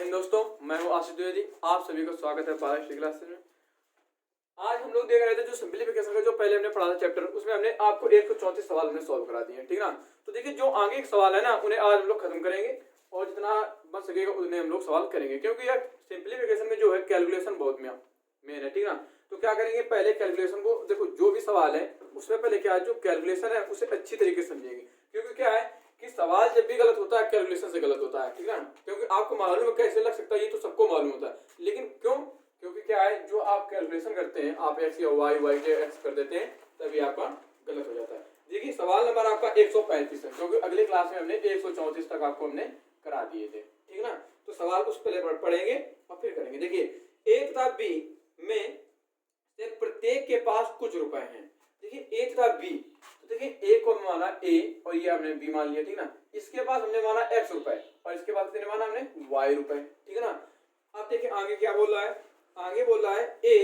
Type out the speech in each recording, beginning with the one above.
Morning दोस्तों, मैं हूं आशीष द्विवेदी। आप सभी को स्वागत है पारा हिस्ट्री क्लास में। आज हम लोग देख रहे थे जो सिंप्लीफिकेशन का जो पहले हमने पढ़ा था चैप्टर, उसमें हमने आपको 134 सवाल हमने सॉल्व करा दिए, ठीक ना। तो देखिए जो आगे एक सवाल है ना, उन्हें आज हम लोग खत्म करेंगे और जितना बन सकेगा उतने हम लोग सवाल करेंगे, क्योंकि यार सिंप्लीफिकेशन में जो है कैलकुलेशन बहुत मेन है, ठीक ना। तो क्या करेंगे, पहले कैलकुलेशन को देखो, जो भी सवाल है उसमें पहले क्या जो कैलकुलेशन है उसे अच्छी तरीके से समझेंगे, क्योंकि क्या है कि सवाल जब भी गलत होता है कैलकुलेशन से गलत होता है, ठीक है। क्योंकि आपको मालूम है कैसे लग सकता है, ये तो सबको मालूम होता है, लेकिन क्यों, क्योंकि क्या है जो आप कैलकुलेशन करते हैं, आप एक्स या वाई के एक्स कर देते हैं, तभी आपका गलत हो जाता है। देखिए सवाल नंबर आपका 135 है, क्योंकि अगले क्लास में हमने 134 तक आपको हमने करा दिए थे, ठीक ना। तो सवाल उस पहले पढ़ेंगे और फिर करेंगे। देखिए ए तथा बी में से प्रत्येक के पास कुछ रुपए हैं। देखिए ए तथा बी, तो देखिए ए को माना ए और ये हमने बी मान लिया, ठीक ना। इसके पास हमने माना एक्स रुपए और इसके पास कितने माना हमने वाई रुपए, ठीक है ना। अब देखिए आगे क्या बोल रहा है, आगे बोल रहा है ए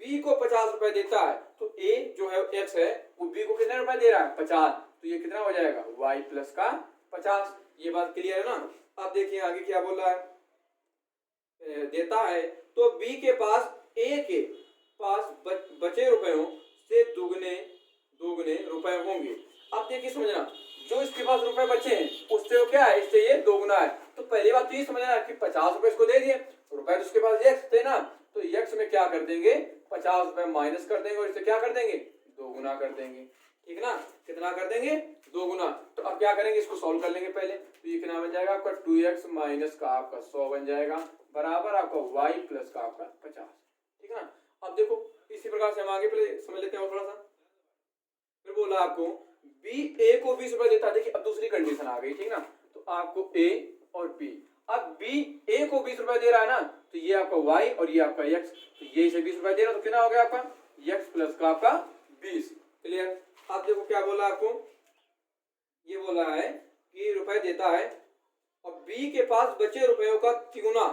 बी को 50 रुपए देता है। तो ए जो है एक्स है वो बी को कितने रुपए दे रहा है 50, तो ये कितना हो जाएगा वाई प्लस का 50। ये बात क्लियर है ना। अब देखिए आगे क्या बोल रहा है, देता है तो बी के पास ए के पास बचे रुपयों से दुगने रुपए होंगे। अब देखिए समझना, जो इसके पास रुपए बचे हैं उससे क्या है, इससे ये दोगुना है। तो पहली बात तो ये समझना कि 50 रुपए इसको दे दिए, रुपए तो उसके पास एक्स थे ना, तो एक्स में क्या कर देंगे 50 रुपए माइनस कर देंगे और इससे क्या कर देंगे दोगुना कर देंगे, ठीक ना। कितना कर देंगे दोगुना। तो अब क्या करेंगे, इसको सॉल्व कर लेंगे पहले। तो ये कितना बन जाएगा आपका 2x माइनस का आपका 100 बन जाएगा, बराबर आपका y प्लस का आपका 50, ठीक है ना। अब देखो इसी प्रकार से हम आगे पहले समझ लेते हैं और थोड़ा सा। फिर बोला आपको बी ए को 20 रुपए देता है। देखिए अब दूसरी कंडीशन आ गई, ठीक ना। तो आपको ए और बी, अब बी ए को 20 रुपए दे रहा है ना, तो ये आपका y और ये आपका x, तो ये इसे 20 रुपए दे रहा है, तो कितना हो गया आपका x प्लस का आपका 20। क्लियर। अब देखो क्या बोला आपको, ये बोला है कि रुपए देता है और बी के पास बचे रुपयों का तिगुना।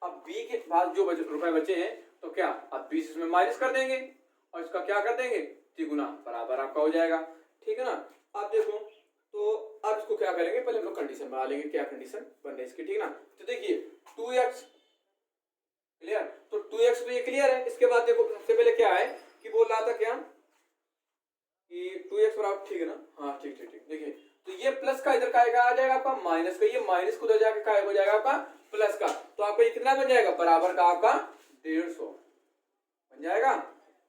अब बी के पास जो रुपए बचे हैं तो क्या, अब 20 इसमें माइनस कर देंगे और इसका क्या कर देंगे तिगुना, बराबर आपका हो जाएगा, ठीक है ना। अब देखो तो अब इसको क्या करेंगे, पहले हम लोग कंडीशन बना लेंगे, क्या कंडीशन बन रही है इसकी, ठीक ना। तो देखिए 2x क्लियर, तो 2x तो ये क्लियर है। इसके बाद देखो सबसे पहले क्या है कि बोल रहा था क्या कि 2x बराबर, ठीक है ना, हाँ ठीक ठीक ठीक। देखिए तो ये प्लस का इधर का आ जाएगा आपका माइनस का, ये माइनस को उधर जाके का हो जाएगा आपका प्लस का, तो आपका ये कितना बन जाएगा बराबर का आपका 150 बन जाएगा।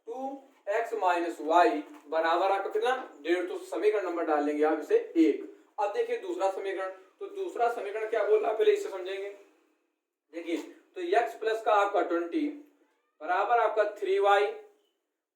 2x माइनस वाई बराबर आपका कितना 150। तो समीकरण नंबर डाल लेंगे आप इसे 1। अब देखिए दूसरा समीकरण, तो दूसरा समीकरण क्या बोल रहा है पहले इसे समझेंगे। देखिए तो x प्लस का आपका 20 बराबर आपका 3y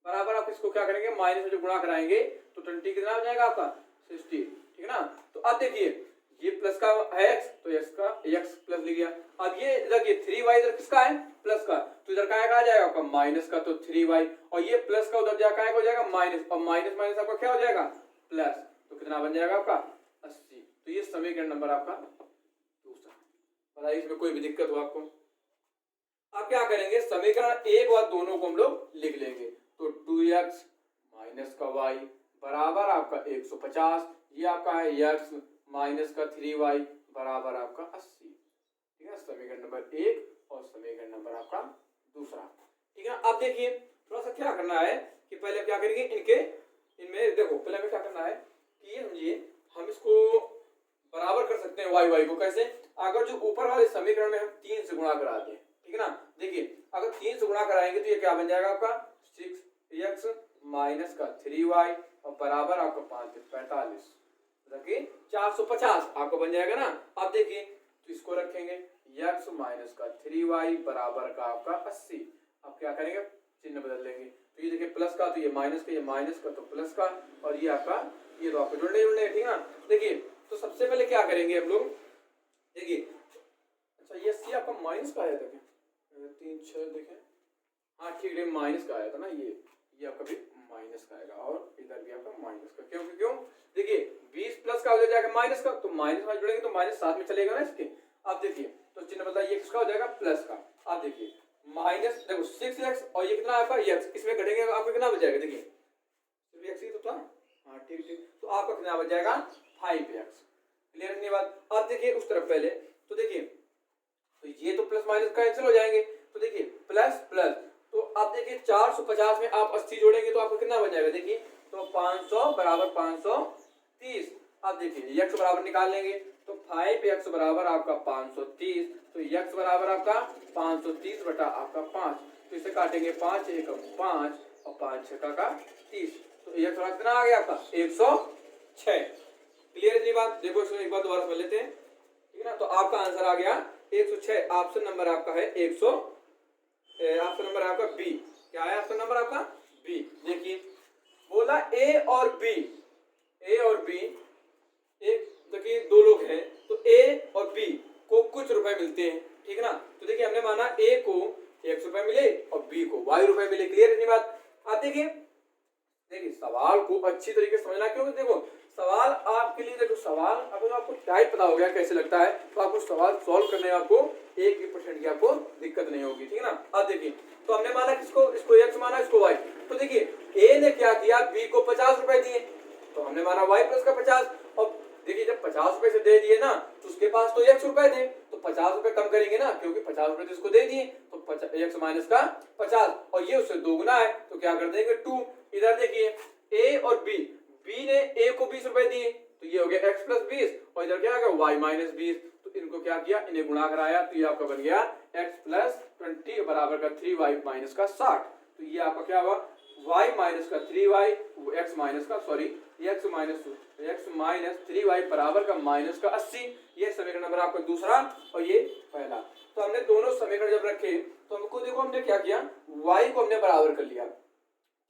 बराबर आप इसको क्या करेंगे माइनस में जो गुणा कराएंगे तो 20 कितना हो जाएगा आपका 60, ठीक है ना। तो अब देखिए ये प्लस का है x, तो x का x प्लस लिख गया। अब ये देखिए 3y इधर किसका है प्लस का, तो इधर क्या आ जाएगा आपका माइनस का, तो 3y और ये प्लस का उधर जाकर हो जाएगा माइनस, और माइनस माइनस आपका क्या हो जाएगा प्लस, तो कितना बन जाएगा आपका 80। तो ये समीकरण नंबर आपका दूसरा। बताइए इसमें कोई भी दिक्कत हो आपको। अब क्या करेंगे, समीकरण एक और दोनों को हम लोग लिख लेंगे। तो 2x माइनस का y बराबर आपका 150, ये आपका है x माइनस का 3y बराबर आपका 80, ठीक है। समीकरण नंबर एक और समीकरण नंबर आपका दूसरा, ठीक है। अब देखिए थोड़ा सा क्या करना है कि पहले क्या करेंगे इनमें देखो, पहले हमें क्या करना है कि ये समझिए, हम इसको बराबर कर सकते हैं y को कैसे, अगर जो ऊपर वाले समीकरण में हम 3 से गुणा करा दें, ठीक है ना। देखिए अगर 3 से गुणा कराएंगे तो ये क्या बन जाएगा आपका 6x माइनस का 3y और बराबर आपका 5 45, देखिए 450 आपको बन जाएगा ना। अब देखिए तो इसको रखेंगे x माइनस का 3y बराबर का आपका 80। अब क्या करेंगे चिन्ह बदल लेंगे, तो ये देखिए प्लस का तो ये माइनस का, ये माइनस का तो प्लस का, और ये आपका ये तो आपको जुड़ने, ठीक है ना। देखिए तो सबसे पहले क्या करेंगे हम लोग, देखिए अच्छा ये सी आपका माइनस का आया था क्या, 3 6 देखें, हाँ ठीक है माइनस का आया था ना, ये आपका भी माइनस का आएगा और इधर भी आपका माइनस का, क्यों देखिए 20 प्लस का हो जाएगा माइनस का, तो माइनस में जुड़ेंगे तो माइनस साथ में चलेगा ना इसके। अब देखिए तो चिन्ह बदला, ये किसका हो जाएगा प्लस का। अब देखिए माइनस देखो 6x और ये कितना आपका x, इसमें घटेंगे आपको कितना बच जाएगा, देखिए सिर्फ x ही तो था, हाँ ठीक ठीक, तो आपका कितना बच जाएगा 5x। क्लियर नहीं बात। अब देखिए उस तरफ पहले, तो देखिए तो ये तो माइनस कैंसिल हो जाएंगे। तो देखिए प्लस प्लस, तो आप देखिए 450 में आप 80 जोड़ेंगे तो आपको कितना बन जाएगा, देखिए तो 500 बराबर 530। आप देखिए x बराबर निकाल लेंगे तो 5x बराबर आपका 530, तो x बराबर आपका 530 बटा आपका 5, तो इसे काटेंगे 5 एक 5 और 5 छक्का का 30, तो x बराबर कितना आ गया आपका 106। क्लियर है जी बात? देखो इसमें एक बार दोबारा समझ लेते हैं, ठीक है ना। तो आपका आंसर आ गया 106, ऑप्शन नंबर आपका है ऑप्शन नंबर आपका बी। क्या है ऑप्शन नंबर आपका बी। देखिए बोला ए और बी, ए और बी एक, देखिए दो लोग हैं तो ए और बी को कुछ रुपए मिलते हैं, ठीक है ना। तो देखिए हमने माना ए को 100 रुपए मिले और बी को y रुपए मिले। क्लियर है नहीं बात? आप देखिए देखिए सवाल को अच्छी तरीके से समझना, क्योंकि देखो सवाल आपके लिए, देखो सवाल अगर आपको टाइप पता हो गया कैसे लगता है तो आपको सवाल सॉल्व करने में आपको 1% की आपको दिक्कत नहीं होगी, ठीक है ना। अब देखिए तो हमने माना किसको, इसको x माना, इसको y। तो देखिए a ने क्या किया, b को 50 रुपए दिए, तो हमने माना y प्लस का 50। और देखिए जब 50 रुपए से दे दिए ना तो उसके पास तो x रुपए थे, तो 50 रुपए कम करेंगे ना, क्योंकि 50 रुपए तो इसको दे दिए, तो x माइनस का 50 और ये उससे दोगुना है तो क्या कर देंगे 2। इधर देखिए a और b, b ने a को 20 रुपए दिए तो ये हो गया x प्लस 20 और इधर क्या आ गया y माइनस 20, तो इनको क्या किया, इन्हें गुणा कराया तो ये आपका बन गया x प्लस 20 बराबर का 3y माइनस का 60। तो ये आपका क्या हुआ, y माइनस का 3y, x माइनस का सॉरी x माइनस 3y बराबर का माइनस का 80। ये समीकरण नंबर आपका दूसरा और ये पहला। तो हमने दोनों समीकरण जब रखे तो हमको देखो हमने क्या किया, y को हमने बराबर कर लिया,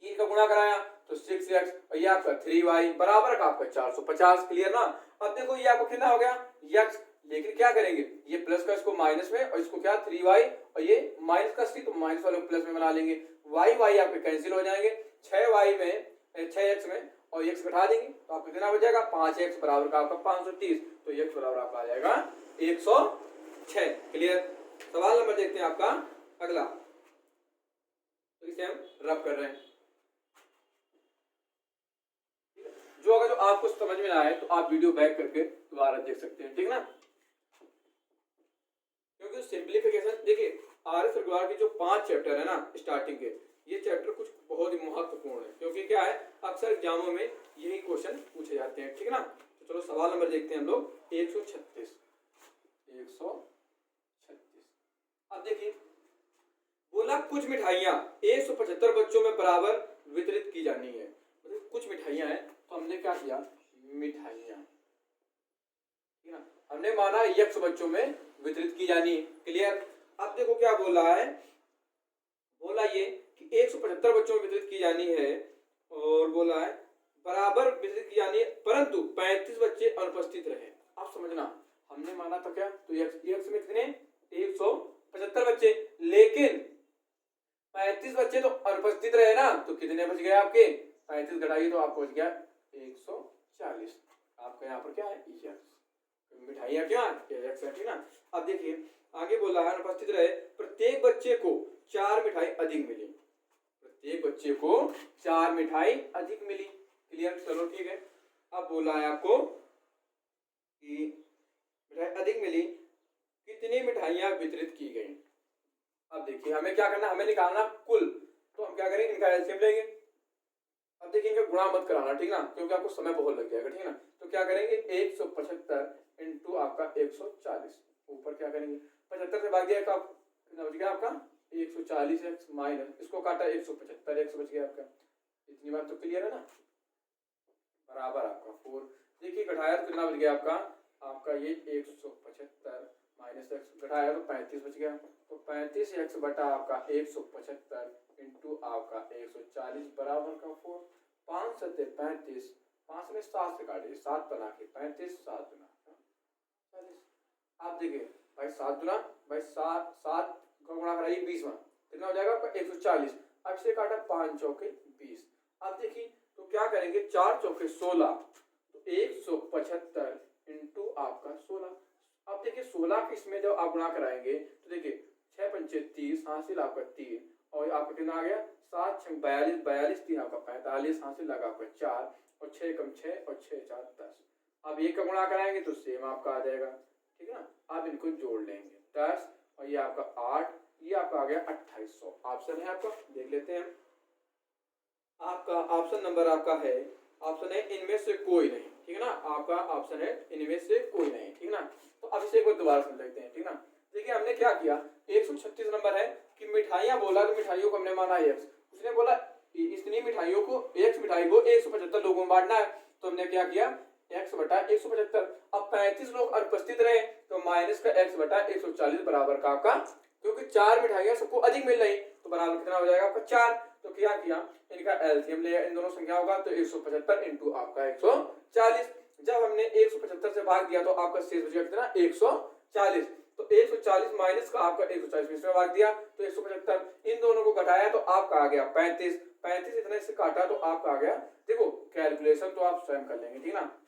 3 का गुणा कराया तो 6x और ये आपका 3y बराबर का आपका 450। क्लियर ना। अब देखो ये आपको कितना हो गया x, लेकिन क्या करेंगे ये प्लस का इसको माइनस में और इसको क्या 3y और ये माइनस का 3, तो माइनस वाले को प्लस में बना लेंगे, y आपके कैंसिल हो जाएंगे, 6y में 6x में और x घटा देंगे तो आपको कितना हो जाएगा 5x बराबर का आपका 530, तो x बराबर आपका आ जाएगा 106। क्लियर। सवाल नंबर देखते हैं आपका अगला, तो इसे हम रब कर रहे हैं। जो अगर जो आपको समझ में ना आए तो आप वीडियो बैक करके दोबारा देख सकते हैं, ठीक ना। क्योंकि सिंप्लीफिकेशन देखिए आर्य सरकार की जो 5 चैप्टर है ना स्टार्टिंग के, ये चैप्टर कुछ बहुत ही महत्वपूर्ण है, क्योंकि क्या है अक्सर एग्जामों में यही क्वेश्चन पूछे जाते हैं, ठीक है ना। तो चलो सवाल नंबर देखते हैं हम लोग 136। अब देखिए बोला कुछ मिठाइयां 175 बच्चों में बराबर वितरित की जानी है, मतलब कुछ मिठाइयां हैं तो हमने क्या किया, मिठाइयां, ठीक है ना, हमने माना x बच्चों में वितरित की जानी है। क्लियर। अब देखो क्या बोला है, बोला ये कि 175 बच्चों में वितरित की जानी है और बोला है बराबर वितरित की जानी है परंतु 35 बच्चे अनुपस्थित रहे। आप समझना हमने माना था क्या, तो x में कितने 175 बच्चे, लेकिन 35 बच्चे तो अनुपस्थित रहे ना, तो कितने बच गए आपके 35 घटाइए तो आपको बच गया 140। आपका यहाँ पर क्या है मिठाइयाँ क्या है ना। अब देखिए आगे बोला है अनुपस्थित रहे प्रत्येक बच्चे को 4 मिठाई अधिक मिली, प्रत्येक बच्चे को 4 मिठाई अधिक मिली। क्लियर। चलो ठीक है। अब बोला है आपको कि मिठाई अधिक मिली, कितनी मिठाइयां वितरित की गई। अब देखिए हमें क्या करना, हमें निकालना कुल, तो हम क्या करेंगे इनका एलसीएम लेंगे। अब देखिए इनका गुणा मत कराना, ठीक ना, क्योंकि आपको समय बहुत लग जाएगा, ठीक है ना। तो क्या करेंगे 175 इंटू आपका 140, ऊपर क्या करेंगे 75 से भाग दिया तो आप कितना बच गया आपका 140 एक्स माइनस इसको काटा 175 एक्स बच गया आपका। इतनी बात तो क्लियर है ना। बराबर आपका 4, देखिए घटाया तो कितना बच गया आपका ये 175 माइनस एक्स घटाया तो 35 बच गया, तो 35 एक्स बटा आपका 175 इंटू आपका 140 बराबर का 4। 5 सत्ते 35, 5 में 7 से काटिए 7 बना के 35 7 गुना 40। आप देखिए भाई 7 गुना भाई 7 7 का गुणा कराइए 20 में कितना हो जाएगा आपका 140। अब इसे काटा 5 चौके 20। अब देखिए तो क्या करेंगे 4 चौके 16, तो 175 इंटू आपका 16। अब देखिए 16 के इसमें जब आप गुणा कराएंगे तो देखिए 6 पंचे 30 हासिल आपका 3 और आपका कितना आ गया 7 6 42 42 3 आपका 45 हासिल लगा आपका 4 और 6 कम 6 और 6 4 10। अब एक का गुणा कराएंगे तो सेम आपका आ जाएगा, ठीक है ना। आप इनको जोड़ लेंगे 10 और ये आपका 8, ये आपका आ गया 2800। ऑप्शन है आपका, देख लेते हैं हम। आपका ऑप्शन नंबर आपका है, ऑप्शन है इनमें से कोई नहीं, ठीक है ना। आपका ऑप्शन है इनमें से कोई नहीं, ठीक है ना। तो अब इसे एक बार दोबारा समझ लेते हैं, ठीक है ना। देखिए हमने क्या किया, 136 नंबर है कि मिठाइयाँ बोला, तो मिठाइयों को हमने माना x। उसने बोला इतनी मिठाइयों को, x मिठाई को 175 लोगों में बांटना है, तो हमने क्या किया, x बटा 175। अब 35 लोग अनुपस्थित रहे तो माइनस का x बटा 140 बराबर का आपका, क्योंकि 4 मिठाइयाँ सबको अधिक मिल रही तो बराबर कितना हो जाएगा आपका 4। तो क्या किया, इनका एलसीएम लिया, इन दोनों संख्या होगा तो 175 इंटू आपका 140। जब हमने 175 से भाग दिया तो आपका शेष बचेगा कितना, 140। तो 140 माइनस का आपका 140 में भाग दिया तो 175, इन दोनों को घटाया तो आपका आ गया 35। 35 इतने से काटा तो आपका आ गया, देखो कैलकुलेशन तो आप स्वयं कर लेंगे, ठीक है ना।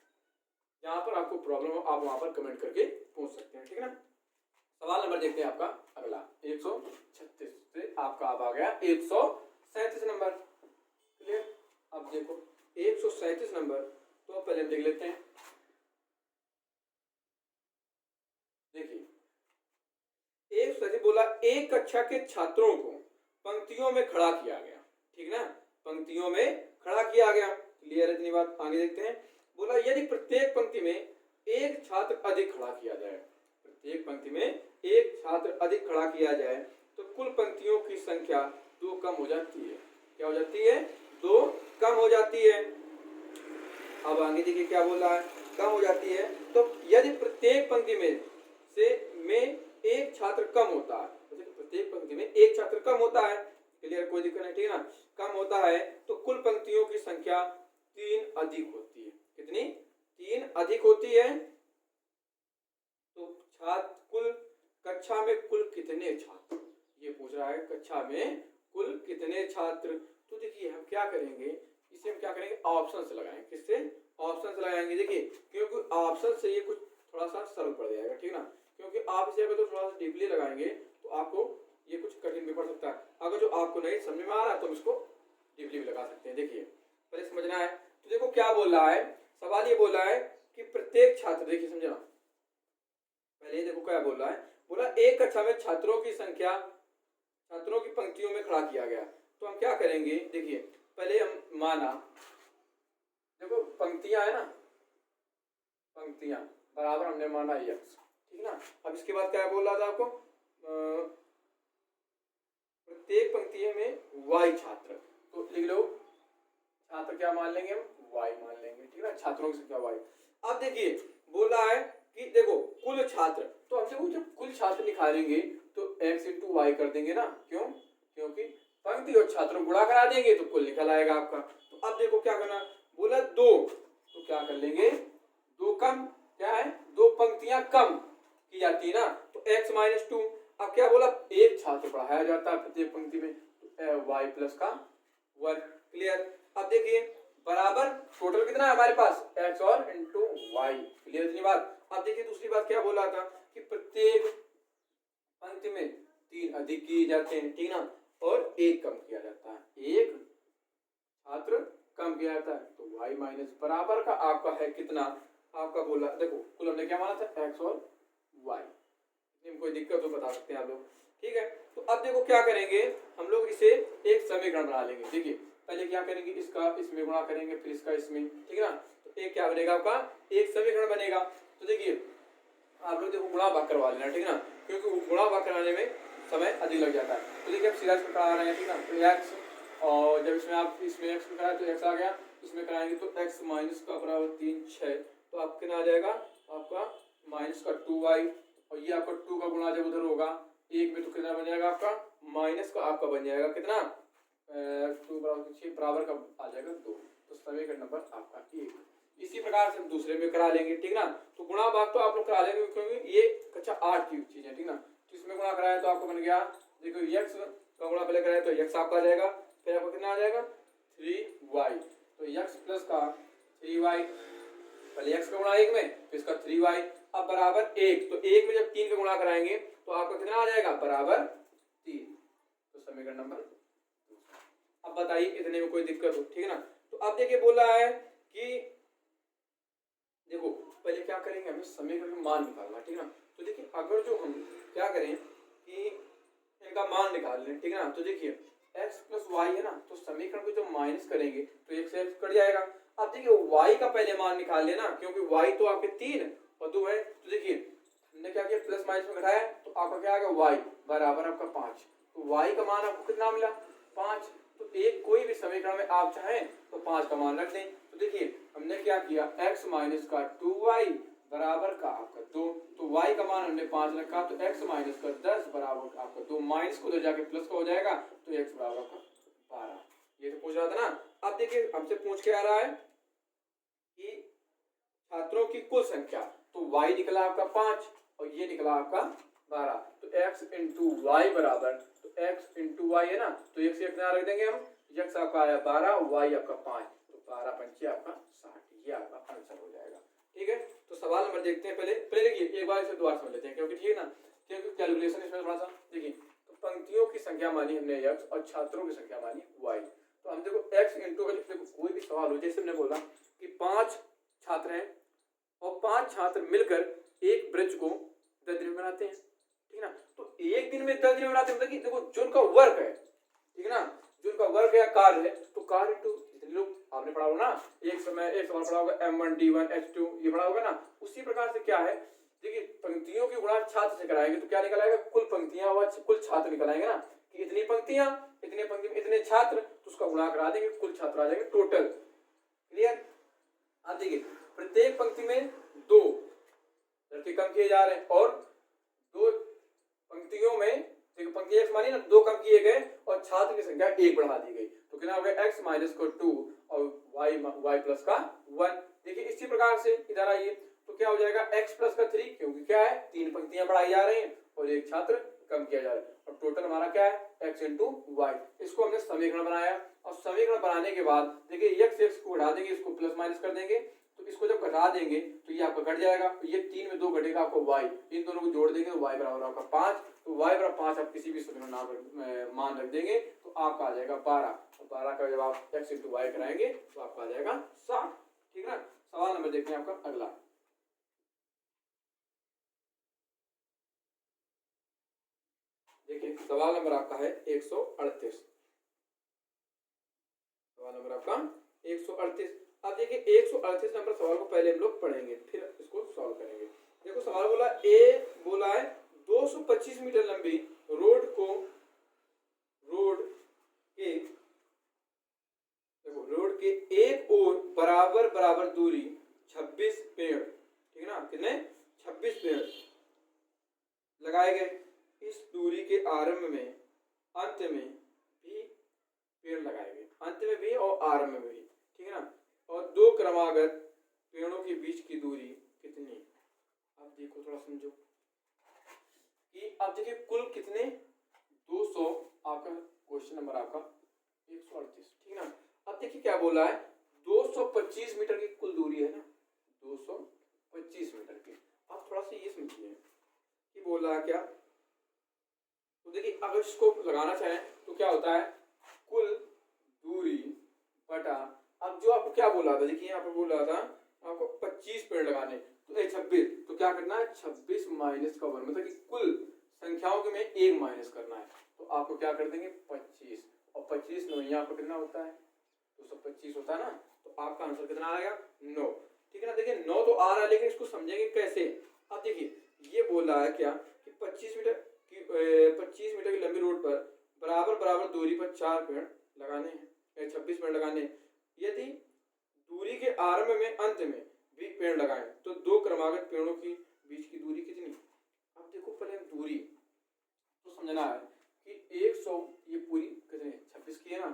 यहाँ पर आपको प्रॉब्लम हो आप वहां पर कमेंट करके पूछ सकते हैं, ठीक है ना। सवाल नंबर देखते हैं आपका अगला, 136 से आपका अब आ गया 137 नंबर। क्लियर। अब देखो 137 नंबर, तो पहले हम देख लेते हैं। देखिए 137 बोला, एक कक्षा के छात्रों को पंक्तियों में खड़ा किया गया, ठीक ना, पंक्तियों में खड़ा किया गया। क्लियर है इतनी बात, आगे देखते हैं। बोला यदि प्रत्येक पंक्ति में एक छात्र अधिक खड़ा किया जाए, प्रत्येक पंक्ति में एक छात्र अधिक खड़ा किया जाए तो कुल पंक्तियों की संख्या 2 कम हो जाती है। क्या हो जाती है, 2 कम हो जाती है। अब आगे देखिए क्या बोल रहा है, कम हो जाती है। तो यदि प्रत्येक पंक्ति में एक छात्र कम होता है, प्रत्येक पंक्ति में एक छात्र कम होता है, क्लियर, कोई दिक्कत नहीं, ठीक है ना, कम होता है तो कुल पंक्तियों की संख्या 3 अधिक होती है। कितनी, 3 अधिक होती है। तो छात्र कुल, कक्षा में कुल कितने छात्र, ये पूछ रहा है, कक्षा में कुल कितने छात्र। तो देखिए हम क्या करेंगे, इसे हम क्या करेंगे, ऑप्शन से लगाएंगे। किससे, ऑप्शन से लगाएंगे। देखिए क्योंकि ऑप्शन से ये कुछ थोड़ा सा सरल पड़ जाएगा, ठीक ना, क्योंकि आप इसे अगर तो थोड़ा सा डीपली लगाएंगे तो आपको ये कुछ कठिन भी पड़ सकता है। अगर जो आपको नहीं समझ में आ रहा है तो हम इसको डीपली भी लगा सकते हैं। देखिए पहले समझना है, तो देखो क्या बोल रहा है, सवाल ये बोल रहा है कि प्रत्येक छात्र, देखिए समझना, पहले देखो क्या बोल रहा है, बोला एक कक्षा में छात्रों की संख्या, छात्रों की पंक्तियों में खड़ा किया गया। तो हम क्या करेंगे, देखिए पहले हम माना, देखो पंक्तियां है ना, पंक्तियां बराबर हमने माना x, ठीक ना। अब इसके बाद क्या बोल रहा था आपको, प्रत्येक पंक्ति में y छात्र, तो लिख लो छात्र क्या मान लेंगे हम, y मान लेंगे, ठीक है, छात्रों की संख्या y। अब देखिए बोला है कि देखो कुल छात्र, तो हम देखो जब कुल छात्र निकालेंगे तो x इंटू वाई कर देंगे ना, क्यों, क्योंकि पंक्ति और छात्रों गुणा करा देंगे तो कुल निकल आएगा आपका। तो अब देखो क्या करना, बोला 2, तो क्या कर लेंगे, 2 कम, क्या है, 2 पंक्तियां कम की जाती है ना, तो x माइनस 2। अब क्या बोला, एक छात्र बढ़ाया जाता है प्रत्येक पंक्ति में, तो y प्लस का 1। क्लियर। अब देखिए बराबर टोटल कितना है हमारे पास, x और इंटू वाई। क्लियर इतनी बात। अब देखिए दूसरी बात क्या बोला था कि प्रत्येक पंक्ति में 3 अधिक किए जाते हैं, ठीक ना, और 1 कम किया जाता है, 1 छात्र कम किया जाता है। तो y माइनस बराबर का आपका है कितना, आपका बोला, देखो कुल हमने क्या माना था, x और y। कोई दिक्कत तो बता सकते हैं आप लोग, ठीक है। तो अब देखो क्या करेंगे, हम लोग इसे एक समीकरण बना लेंगे। देखिए पहले क्या करेंगे, इसका इसमें गुणा करेंगे, फिर इसका इसमें, ठीक है ना। तो एक क्या बनेगा आपका, एक समीकरण बनेगा। तो देखिए आप लोग देखो गुणा भाग करवा लेना, ठीक है ना, क्योंकि गुणा भाग कराने में समय अधिक लग जाता है। तो देखिए आप सीधा इसमें करा रहे हैं, ठीक है ना, तो x, और जब इसमें आप इसमें x में कराए तो x आ गया, इसमें कराएंगे तो x माइनस का बराबर 3 6, तो आप कितना आ जाएगा आपका माइनस का 2y, और ये आपका 2 का गुणा जब उधर होगा 1 में तो कितना बन जाएगा आपका, माइनस का आपका बन जाएगा कितना, 2 बराबर 6 बराबर का आ जाएगा 2। तो समीकरण नंबर आपका 1। इसी प्रकार से हम दूसरे में करा लेंगे, ठीक ना। तो गुणा भाग तो आप लोग करा लेंगे क्योंकि ये कक्षा 8 की चीज है, ठीक ना। तो इसमें गुणा कराया तो आपको बन गया, देखो x का गुणा पहले कराया तो x आपका आ जाएगा, फिर आपको कितना आ जाएगा 3y, तो x प्लस का 3y, पहले x का गुणा 1 में, फिर इसका 3y, अब बराबर 1। तो 1 में जब 3 का गुणा कराएंगे तो आपका कितना आ जाएगा, बराबर 3। तो समीकरण नंबर। अब बताइए इतने में कोई दिक्कत हो, ठीक है ना। तो अब देखिए बोला है कि देखो पहले क्या करेंगे, हमें समीकरण का मान निकालना, ठीक है ना। तो देखिए अगर जो हम क्या करें मान निकाल लें, ठीक है ना। तो देखिए x प्लस वाई है ना, तो समीकरण को जब माइनस करेंगे तो एक से x कट जाएगा। अब देखिए y का पहले मान निकाल लेना, क्योंकि y तो आपके 3 और 2 है। तो देखिए हमने क्या किया, प्लस माइनस में घटाया तो आपका क्या आ गया, y बराबर आपका 5। तो y का मान आपको कितना मिला, 5। तो एक कोई भी समीकरण में आप चाहें तो 5 का मान रख दें। तो देखिए हमने क्या किया, x माइनस का 2y बराबर का आपका 2। तो y का मान हमने 5 रखा, तो x माइनस का 10 बराबर आपका 2। माइनस को उधर जाके प्लस का हो जाएगा, तो x बराबर का 12। ये तो पूछ रहा था ना। अब देखिए हमसे पूछ के आ रहा है कि छात्रों की कुल संख्या, तो y निकला आपका 5 और ये निकला आपका 12। तो x इंटू वाई बराबर, तो x इंटू वाई है ना, तो एक से एक रख देंगे हम। x आपका आया 12, y आपका 5, तो 12 पंचे आपका 60। ये आपका आंसर हो जाएगा, ठीक है। तो सवाल नंबर देखते हैं। पहले देखिए एक बार इसे दोबारा समझ लेते हैं, क्योंकि ठीक है ना, क्योंकि कैलकुलेशन इसमें थोड़ा सा देखिए। तो पंक्तियों की संख्या मानी हमने x और छात्रों की संख्या मानी y। तो हम देखो x इंटू का, देखो कोई भी सवाल हो, जैसे हमने बोला कि 5 छात्र हैं और 5 छात्र मिलकर एक ब्रिज को 10 दिन में बनाते हैं, ठीक है ना। तो एक दिन में 10 दिन में बनाते हैं, मतलब कि देखो जो उनका वर्क है, ठीक है ना, जो उनका वर्क या कार्य है, तो कार्य इंटू जितने लोग आपने पढ़ा होगा ना, एक सवाल पढ़ा होगा M1 D1 H2, ये पढ़ा होगा ना। उसी प्रकार से क्या है, देखिए पंक्तियों की गुणा छात्र से कराएंगे तो क्या निकल आएगा, कुल पंक्तियां व कुल छात्र निकल आएंगे ना, कि इतनी पंक्तियां, इतने पंक्ति में इतने छात्र, तो उसका गुणा करा देंगे, कुल छात्र आ जाएंगे टोटल। क्लियर। अब देखिए प्रत्येक पंक्ति में 2 लड़के कम किए जा रहे हैं और 2 पंक्तियों में, देखो पंक्ति x मानी ना, 2 कम किए गए और छात्र की संख्या 1 बढ़ा दी गई। तो कितना हो गया, x माइनस को 2 और y प्लस का 1। देखिए इसी प्रकार से इधर आइए, तो क्या हो जाएगा, x प्लस का 3, क्योंकि क्या है 3 पंक्तियां बढ़ाई जा रही हैं और एक छात्र कम किया जा रहा है, और टोटल हमारा क्या है, x इंटू वाई। इसको हमने समीकरण बनाया और समीकरण बनाने के बाद देखिए x को घटा देंगे, इसको प्लस माइनस कर देंगे, तो इसको जब घटा देंगे तो ये आपका घट जाएगा। तो ये 3 में 2 घटेगा आपको y, इन दोनों को जोड़ देंगे तो y बराबर आपका 5। तो y बराबर 5 आप किसी भी समीकरण नाम मान रख देंगे तो आपका आ जाएगा 12। और 12 का जब आप x इंटू वाई कराएंगे तो आपका आ जाएगा 60, ठीक है ना। सवाल नंबर देखते हैं आपका अगला। देखिए सवाल नंबर आपका है 138। सवाल नंबर आपका 138। अब देखिए 138 नंबर सवाल को पहले हम लोग पढ़ेंगे, फिर इसको सॉल्व करेंगे। देखो सवाल बोला बोला है 225 मीटर लंबी रोड के एक ओर बराबर बराबर दूरी 26 पेड़, ठीक है ना, कितने 26 पेड़ लगाए गए। इस दूरी के आरंभ में अंत में भी पेड़ लगाए गए, अंत में भी और आरंभ में भी, ठीक है ना। और 2 क्रमागत पेड़ों के बीच की दूरी कितनी। अब देखो थोड़ा समझो कि अब देखिए कुल कितने 200, आपका क्वेश्चन नंबर आपका 138, ठीक है ना। अब देखिए क्या बोला है, 225 मीटर की कुल दूरी है ना, 225 मीटर की। अब थोड़ा सा ये समझिए कि बोला है क्या, तो देखिए अगर इसको लगाना चाहें तो क्या होता है, कुल दूरी बटा, अब जो आपको क्या बोला था, देखिए यहाँ पे बोल रहा था आपको 25 पेड़ लगाने, तो 26, तो क्या करना है 26 माइनस का 1, मतलब कि कुल संख्याओं के में 1 माइनस करना है। तो आपको क्या कर देंगे 25, और 25 9 यहाँ पर कितना होता है, 225 होता है ना। तो आपका आंसर कितना आएगा 9, ठीक है ना। देखिए 9 तो आ रहा है, लेकिन इसको समझेंगे कैसे। अब देखिए ये बोल रहा है क्या कि 25 मीटर की लंबी रोड पर बराबर बराबर दूरी पर 4 पेड़ लगाने हैं, 26 पेड़ लगाने। यदि दूरी के आरंभ में अंत में भी पेड़ लगाएं तो 2 क्रमागत पेड़ों की बीच की दूरी कितनी। अब देखो पहले दूरी तो समझना है कि 100 ये पूरी कितने 26 की है ना,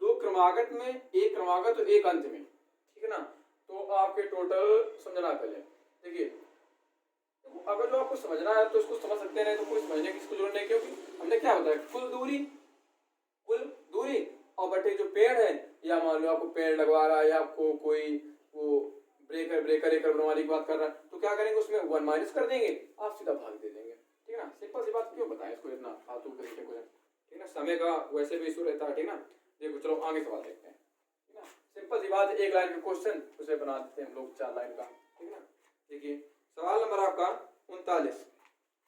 2 क्रमागत में, 1 क्रमागत और 1 अंत में, ठीक है ना। तो आपके टोटल समझना है पहले। देखिए अगर जो आपको समझना है तो इसको समझ सकते हैं, तो कोई समझने की इसको जरूरत नहीं, क्योंकि हमने क्या बताया कुल दूरी और बटे जो पेड़ है, या मान लो आपको पेड़ लगवा रहा है या आपको कोई वो ब्रेकर एक बनवाने की बात कर रहा है, तो क्या करेंगे उसमें 1 माइनस कर देंगे, आप सीधा भाग दे देंगे, ठीक है ना। सिंपल सी बात, क्यों बताएं इसको इतना फालतू तरीके को, ठीक है ना। समय का वैसे भी इशू रहता है, ठीक है ना। देखो चलो आगे सवाल देखते हैं, ठीक है ना। सिंपल सी बात, 1 लाइन का क्वेश्चन उसे बना देते हैं हम लोग 4 लाइन का, ठीक है ना। देखिए सवाल नंबर आपका 39,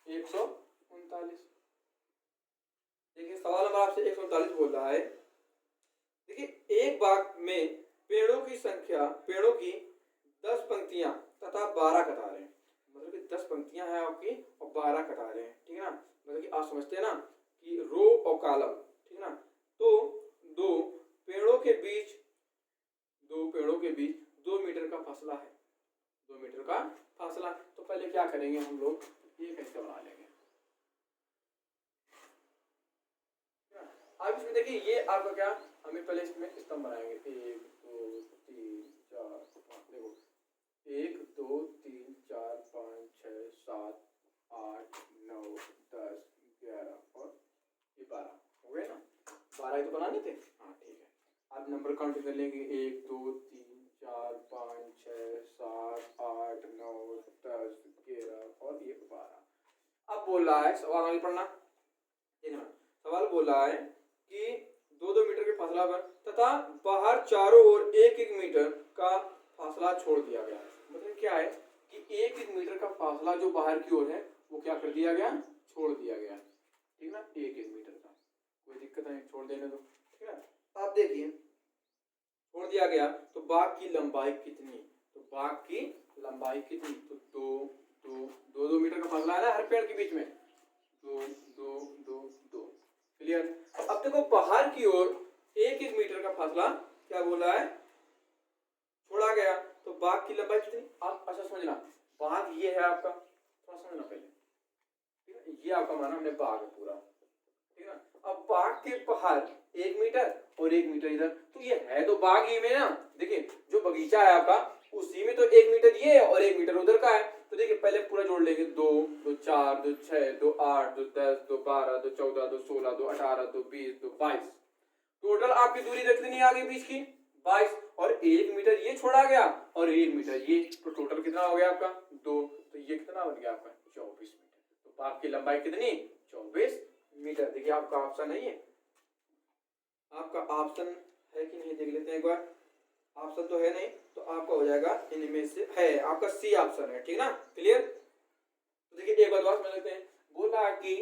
139। 147 बोल रहा है, देखिए एक बाग में पेड़ों की 10 पंक्तियां तथा 12 कतारें, मतलब कि 10 पंक्तियां हैं आपकी और 12 कतारें हैं, ठीक है ना। मतलब कि आप समझते हैं ना कि रो और कॉलम, ठीक है ना। तो दो पेड़ों के बीच 2 मीटर का फासला है, 2 मीटर का फासला। तो पहले क्या करेंगे हम लोग, ये कैसे बना लेंगे। अब इसमें देखिए ये आपका क्या, हमें पहले इसमें स्तंभ बनाएंगे, 1 2 3 4 देखो 1 2 3 4 5 6 7 8 9 10 11 और ये 12 हो गए ना। 12 ही तो बनाने थे, हाँ ठीक है। अब नंबर काउंट कर लेंगे, 1 2 3 4 5 6 7 8 9 10 11 और ये 12। अब बोल रहा है सवाल नहीं पढ़ना, ठीक है ना। सवाल बोल रहा है कि 2 मीटर के फासला पर तथा बाहर चारों ओर 1 मीटर का फासला छोड़ दिया गया है। मतलब क्या है कि 1 मीटर का फासला जो बाहर की ओर है वो क्या कर दिया गया, छोड़ दिया गया, ठीक ना। 1 मीटर का कोई दिक्कत नहीं, छोड़ देने दो, ठीक है। आप देखिए छोड़ दिया गया तो बाग की लंबाई कितनी, तो बाग की लंबाई कितनी, तो 2 मीटर का फासला है ना हर पेड़ के बीच में, 2 2 2 2 क्लियर। अब देखो बाहर की ओर 1 मीटर का फासला क्या बोला है, छोड़ा गया, तो बाग की लंबाई कितनी। आप अच्छा समझना, बाग ये है आपका, थोड़ा समझना पहले, ठीक है। ये आपका माना हमने बाग है पूरा, ठीक है ना। अब बाग के बाहर 1 मीटर और 1 मीटर इधर, तो ये है तो बाग ही में ना। देखिए जो बगीचा है आपका उसी में तो 1 मीटर ये है और 1 मीटर उधर का है। तो देखिए पहले पूरा जोड़ लेंगे, 2 2 4 2 6 2 8 2 10 2 12 2 14 2 16 2 18 2 20 2 22, टोटल आपकी दूरी कितनी आ गई बीच की, 22। और 1 मीटर ये छोड़ा गया और 1 मीटर ये, तो टोटल कितना हो गया आपका 2। तो ये कितना बन गया आपका 24 मीटर। तो बाग की लंबाई कितनी, 24 मीटर। देखिए आपका ऑप्शन नहीं है, आपका ऑप्शन है कि नहीं देख लेते हैं एक बार। ऑप्शन तो है नहीं, तो आपका हो जाएगा इनमें से है, आपका सी ऑप्शन है, ठीक ना। क्लियर। तो देखिए एक बात समझ लेते हैं, बोला कि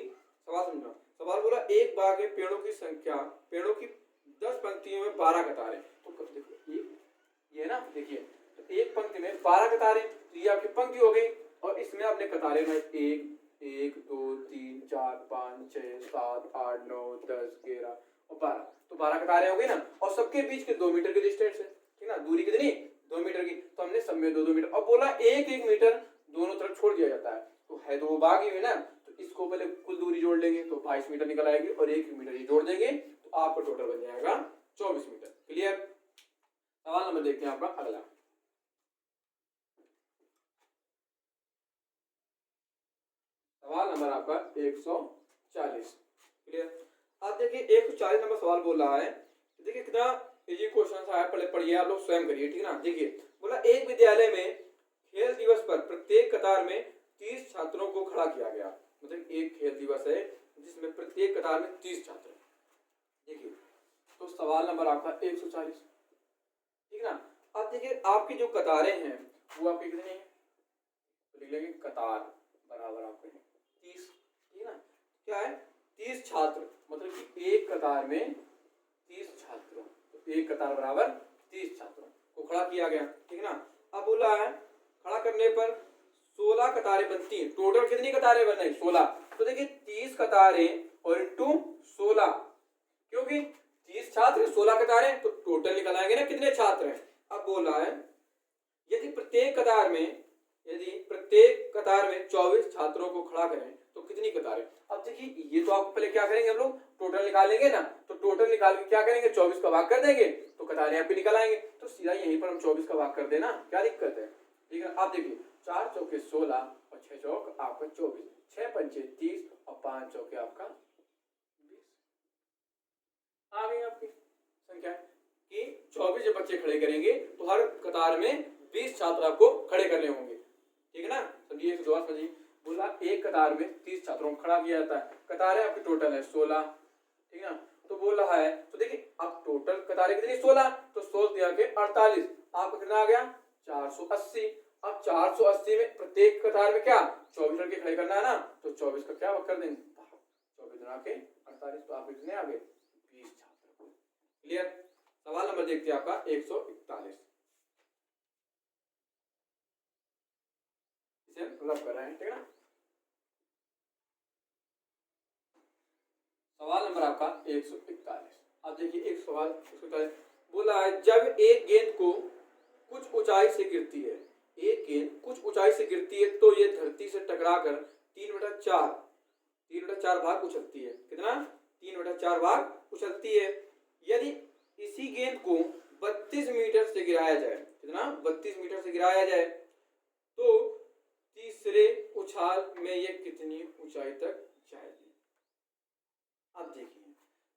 सवाल समझना, सवाल बोला एक बाग में पेड़ों की संख्या, पेड़ों की 10 पंक्तियों में 12 कतारें। तो देखो ये ना, देखिए तो एक पंक्ति में 12 कतारें, तो ये आपकी पंक्ति हो गई और इसमें आपने कतारें में 1 1 2 3 4 5 6 7 8 9 10 11 और 12, तो 12 कतारें हो गई ना। और सबके बीच के 2 मीटर की डिस्टेंस है, ठीक ना। दूरी कितनी, 2 मीटर की, तो हमने सब में 2 मीटर। अब बोला 1 मीटर दोनों तरफ छोड़ दिया जाता है, तो है तो वो बाग ही है ना। तो इसको पहले कुल दूरी जोड़ लेंगे तो 22 मीटर निकल आएगी और 1 मीटर ये जोड़ देंगे तो आपका टोटल बन जाएगा 24 मीटर। क्लियर। सवाल नंबर देखते हैं आपका अगला। सवाल नंबर आपका 140। क्लियर। आप देखिए 140 नंबर सवाल बोल रहा है, देखिए कितना इजी क्वेश्चन है, पहले पढ़िए आप लोग स्वयं करिए, ठीक ना। देखिए बोला एक विद्यालय में खेल दिवस पर प्रत्येक कतार में 30 छात्रों को खड़ा किया गया। मतलब एक खेल दिवस है जिसमें प्रत्येक कतार में 30 छात्र। देखिए तो सवाल नंबर आपका 140, ठीक ना। अब देखिए आपकी जो कतारें हैं वो आपकी कितनी है, तो लिख लेंगे कतार बराबर आपके 30, ठीक ना। क्या है 30 छात्र, मतलब कि एक कतार में 30 छात्रों, तो एक कतार बराबर 30 छात्रों को खड़ा किया गया, ठीक ना। अब बोला है खड़ा करने पर 16 कतारें बनती हैं। टोटल कितनी कतारें बन रही, 16। तो देखिए 30 कतारें और इंटू 16, क्योंकि 30 छात्र 16 कतारें, तो टोटल निकल आएंगे ना कितने छात्र हैं। अब बोला है यदि प्रत्येक कतार में 24 छात्रों को खड़ा करें तो कितनी कतारें। अब देखिए ये तो आपको पहले क्या करेंगे हम लोग टोटल निकालेंगे ना, तो टोटल निकाल के क्या करेंगे 24 का भाग कर देंगे तो कतारें आपकी निकल आएंगे। तो सीधा यहीं पर हम 24 का भाग कर देना, क्या दिक्कत है, ठीक है। आप देखिए 4 चौके 16 और 6 चौक आपका 24, 6 पंचे 30 और 5 चौके आपका 20। आ गई आपकी संख्या कि 24 जब बच्चे खड़े करेंगे तो हर कतार में 20 छात्र आपको खड़े करने होंगे, ठीक है ना। समझिए दोबारा समझिए, बोला एक कतार में 30 छात्रों को खड़ा किया जाता है, कतारें आपकी टोटल है 16, ठीक है ना। तो बोल रहा है तो देखिए अब टोटल कतारें कितनी 16, तो 16 दिया के 48, आपका कितना आ गया 480। अब 480 में प्रत्येक कतार में क्या 24 लड़के खड़े करना है ना, तो 24 का क्या कर देंगे 24 गुना के 48, तो आप कितने आ गए 20 क्लियर। सवाल नंबर देखते हैं आपका 141, इसे हम रब कर रहे हैं, ठीक है ना। सवाल नंबर आपका 141। अब देखिए एक सवाल 141 बोला है, जब एक गेंद को कुछ ऊंचाई से गिरती है, एक गेंद कुछ ऊंचाई से गिरती है तो ये धरती से टकराकर 3/4 भाग उछलती है। कितना? 3/4 भाग उछलती है। यदि इसी गेंद को 32 मीटर से गिराया जाए, कितना? 32 मीटर से गिराया जाए तो तीसरे उछाल में ये कितनी ऊंचाई तक जाएगी? अब देखिए,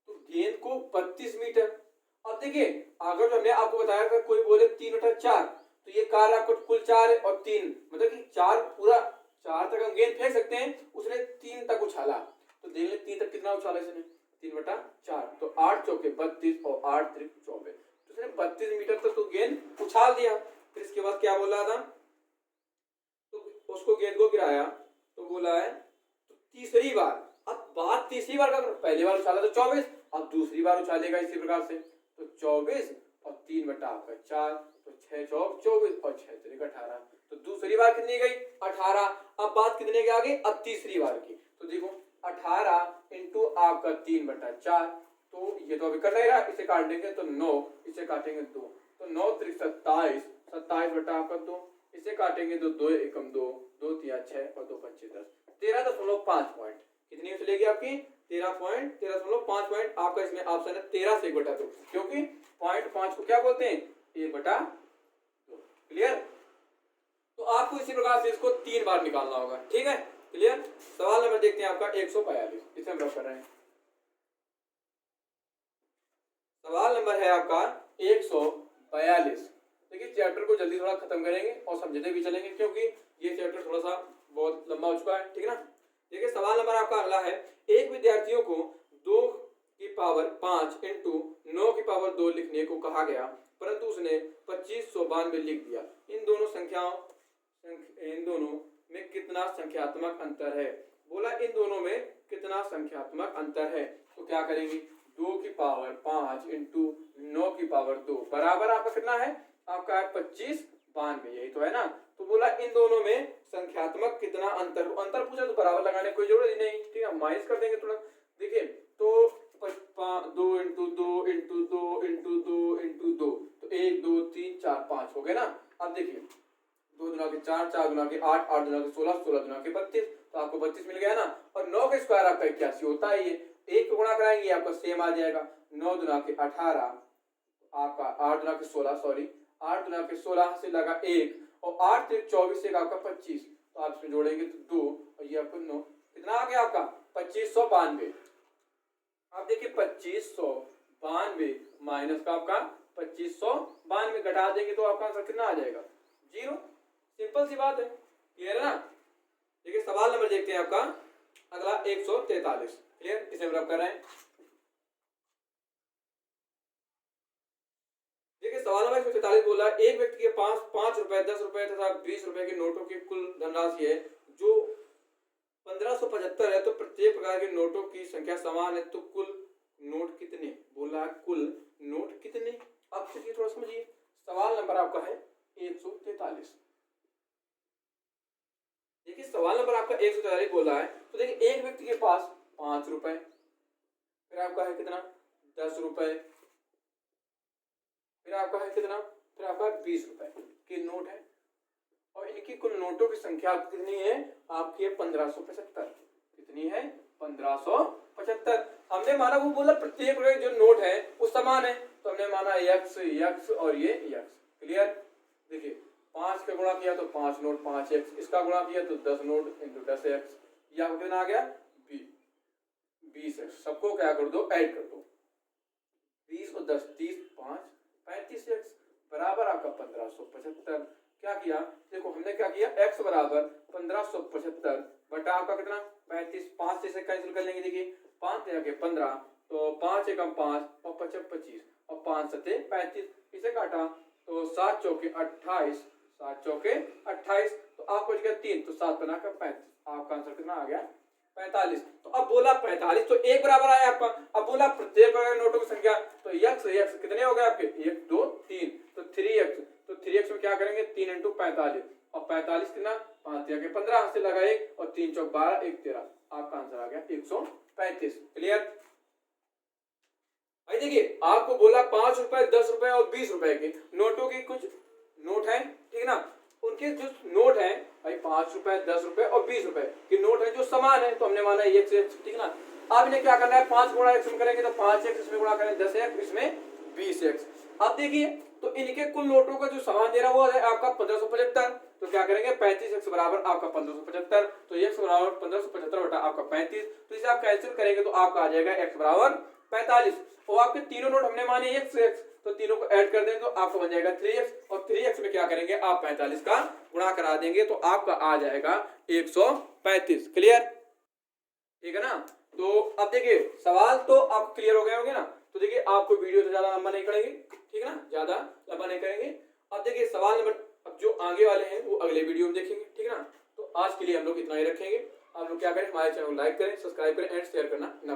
तो गेंद को 32 मीटर, अब देखिए अगर हमने आपको बताया कि कोई बोले 3/4 तो ये कार आपको कुल 4 है और 3 मतलब कि 4 पूरा 4 तक हम गेंद फेंक सकते हैं, उसने 3 तक उछाला तो देख ले 3 तक कितना उछाला इसने, 3/4 तो 8 चौके 32 और 8 त्रिक 24, तो उसने 32 मीटर तक तो गेंद उछाल दिया। फिर इसके बाद क्या बोला था, तो उसको गेंद को गिराया तो बोला है तो तीसरी बार, अब बात तीसरी बार का, पहली बार उछाला तो 24, अब दूसरी बार उछालेगा इसी प्रकार से तो 24 और 3/4 तो 6 चौक 24 और 6 त्रिक 18, तो दूसरी बार कितनी गई 18। अब बात कितने की आ गई, अब तीसरी बार की, तो देखो 18 इंटू आपका 3/4, तो ये तो अभी कट रहेगा, इसे काट देंगे तो 9, इसे काटेंगे 2 तो 9 त्रिक 27, 27 बटा आपका 2, इसे काटेंगे तो 2 एकम 2, 2 तिया 6 और 2 पंचे 10, 13.5 पॉइंट कितनी चलेगी आपकी 13.5 पॉइंट। आपका इसमें ऑप्शन है 13 से 1/2, क्योंकि पॉइंट 5 को क्या बोलते हैं 1/2। क्लियर। तो आपको इसी प्रकार से इसको 3 बार निकालना होगा, ठीक है। क्लियर। सवाल नंबर देखते हैं आपका 142, इसे हम रख कर रहे हैं। सवाल नंबर है आपका 142। देखिए चैप्टर को जल्दी थोड़ा खत्म करेंगे और समझते भी चलेंगे, क्योंकि ये चैप्टर थोड़ा सा बहुत लंबा हो चुका है, ठीक है ना। देखिए सवाल नंबर आपका अगला है, एक विद्यार्थियों को 2 की पावर 5 इंटू 9 की पावर 2 लिखने को कहा गया, परंतु उसने 2592 लिख दिया। इन दोनों में कितना संख्यात्मक अंतर है? बोला इन दोनों में कितना संख्यात्मक अंतर है, तो क्या करेंगे 2 की पावर 5 इंटू 9 की पावर 2 बराबर आपका कितना है, आपका है 2592, यही तो है ना। तो बोला इन दोनों में संख्यात्मक कितना अंतर, अंतर पूछा तो बराबर लगाने की कोई जरूरत ही नहीं, ठीक है, माइनस कर देंगे तुरंत। देखिए तो 2 इंटू 2 इंटू 2 इंटू 2 इंटू 2 तो 1 2 3 4 5 हो गए ना। अब देखिए 2 दुना के 4, 4 दुना के 8, 8 दुना के 16, 16 दुना के 32, तो आपको 32 मिल गया ना। और 9 के स्क्वायर आपका 81 होता है, ये एक को गुणा कराएंगे आपका सेम आ जाएगा, 9 दुना के 18 आपका 8 दुना के 16 सॉरी 8 दुना के 16 से लगा 1 और 8 त्रिक 24 से आपका 25, तो आप इसमें जोड़ेंगे तो 2 और ये आपको 9, कितना आ गया आपका 2592। आप देखिए 2592 माइनस का आपका 2592 घटा देंगे तो आपका आंसर कितना आ जाएगा 0। सिंपल सी बात है, क्लियर है ना। देखिए सवाल नंबर देखते हैं आपका अगला 143। क्लियर, इसे हम रब कर रहे हैं। देखिए सवाल नंबर 143 बोला, एक व्यक्ति के पास 5 रुपए 10 रुपए तथा 20 रुपए के नोटों की कुल धनराशि है जो 1575 है, तो प्रत्येक प्रकार के नोटों की संख्या समान है, तो कुल नोट कितने? बोला कुल नोट कितने। अब चलिए थोड़ा समझिए, सवाल नंबर आपका है 143। देखिए सवाल नंबर आपका 143 बोला है, तो देखिए एक व्यक्ति के पास 5 रुपए, फिर आपका है कितना 10 रुपए, फिर आपका है कितना, फिर आपका 20 रुपए के नोट है, और इनकी कुल नोटों की संख्या कितनी है आपकी है 1575। कितनी है 1575। हमने माना वो बोला प्रत्येक जो नोट है वो समान है, तो हमने माना x x और ये x। क्लियर। देखिए 5 का गुणा किया तो 5 नोट 5x, इसका गुणा किया तो 10 नोट इंटू 10x, ये आपको कितना आ गया 20x। सबको क्या कर दो ऐड कर दो, 20 और 10 30 5 35x बराबर आपका 1575। क्या किया देखो हमने क्या किया x बराबर 1575 बटा आपका कितना 35, 5 से कैंसिल कर लेंगे। देखिए 5 के 15 तो 5 एकम 5 और 25 और 5 सते 35, इसे काटा तो 7 चौके 28, 7 चौके 28, तो आपको बच गया 3, तो 7 बना कर 35, आपका आंसर कितना आ गया 45। तो अब बोला 45 तो एक बराबर आया आपका। अब बोला प्रत्येक नोटों की संख्या, तो x कितने हो गए आपके 1 2 3, तो 3x, तो 3x में क्या करेंगे 3 × 45, और 45 कितना 5 के 15 हाथ से लगा 1 और 3 चौक 12 1 13, आपका आंसर आ गया 135। क्लियर भाई। देखिए आपको बोला 5 रुपए 10 रुपए और 20 रुपए के नोटों की कुछ नोट हैं, ठीक है ना, उनके जो नोट हैं भाई 5 रुपए 10 रुपए और 20 रुपए के नोट हैं जो समान है, तो हमने माना x, ठीक है ना। अब इन्हें क्या करना है 5 गुणा x में करेंगे तो 5x, इसमें गुणा करेंगे 10x, इसमें 20x। अब देखिए तो इनके कुल नोटों का जो समान दे रहा वो है आपका 1575, तो क्या करेंगे 35x बराबर आपका 1575, तो x बराबर 1575 बटा आपका 35, तो इसे आप कैंसिल करेंगे तो आपका आ जाएगा x बराबर 45। और आपके तीनों नोट हमने माने x, तो तीनों को ऐड कर देंगे तो आपका बन जाएगा 3x, और 3x में क्या करेंगे आप 45 का गुणा करा देंगे तो आपका आ जाएगा 135। क्लियर, ठीक है ना। तो अब देखिए सवाल तो आप क्लियर हो गए होंगे ना। तो देखिए आपको वीडियो तो ज्यादा लंबा नहीं करेंगे, ठीक है ना, ज्यादा लंबा नहीं करेंगे। अब देखिए सवाल नंबर अब जो आगे वाले हैं वो अगले वीडियो में देखेंगे, ठीक है ना। तो आज के लिए हम लोग इतना ही रखेंगे। आप लोग क्या करें, हमारे चैनल को लाइक करें, सब्सक्राइब करें एंड शेयर करना ना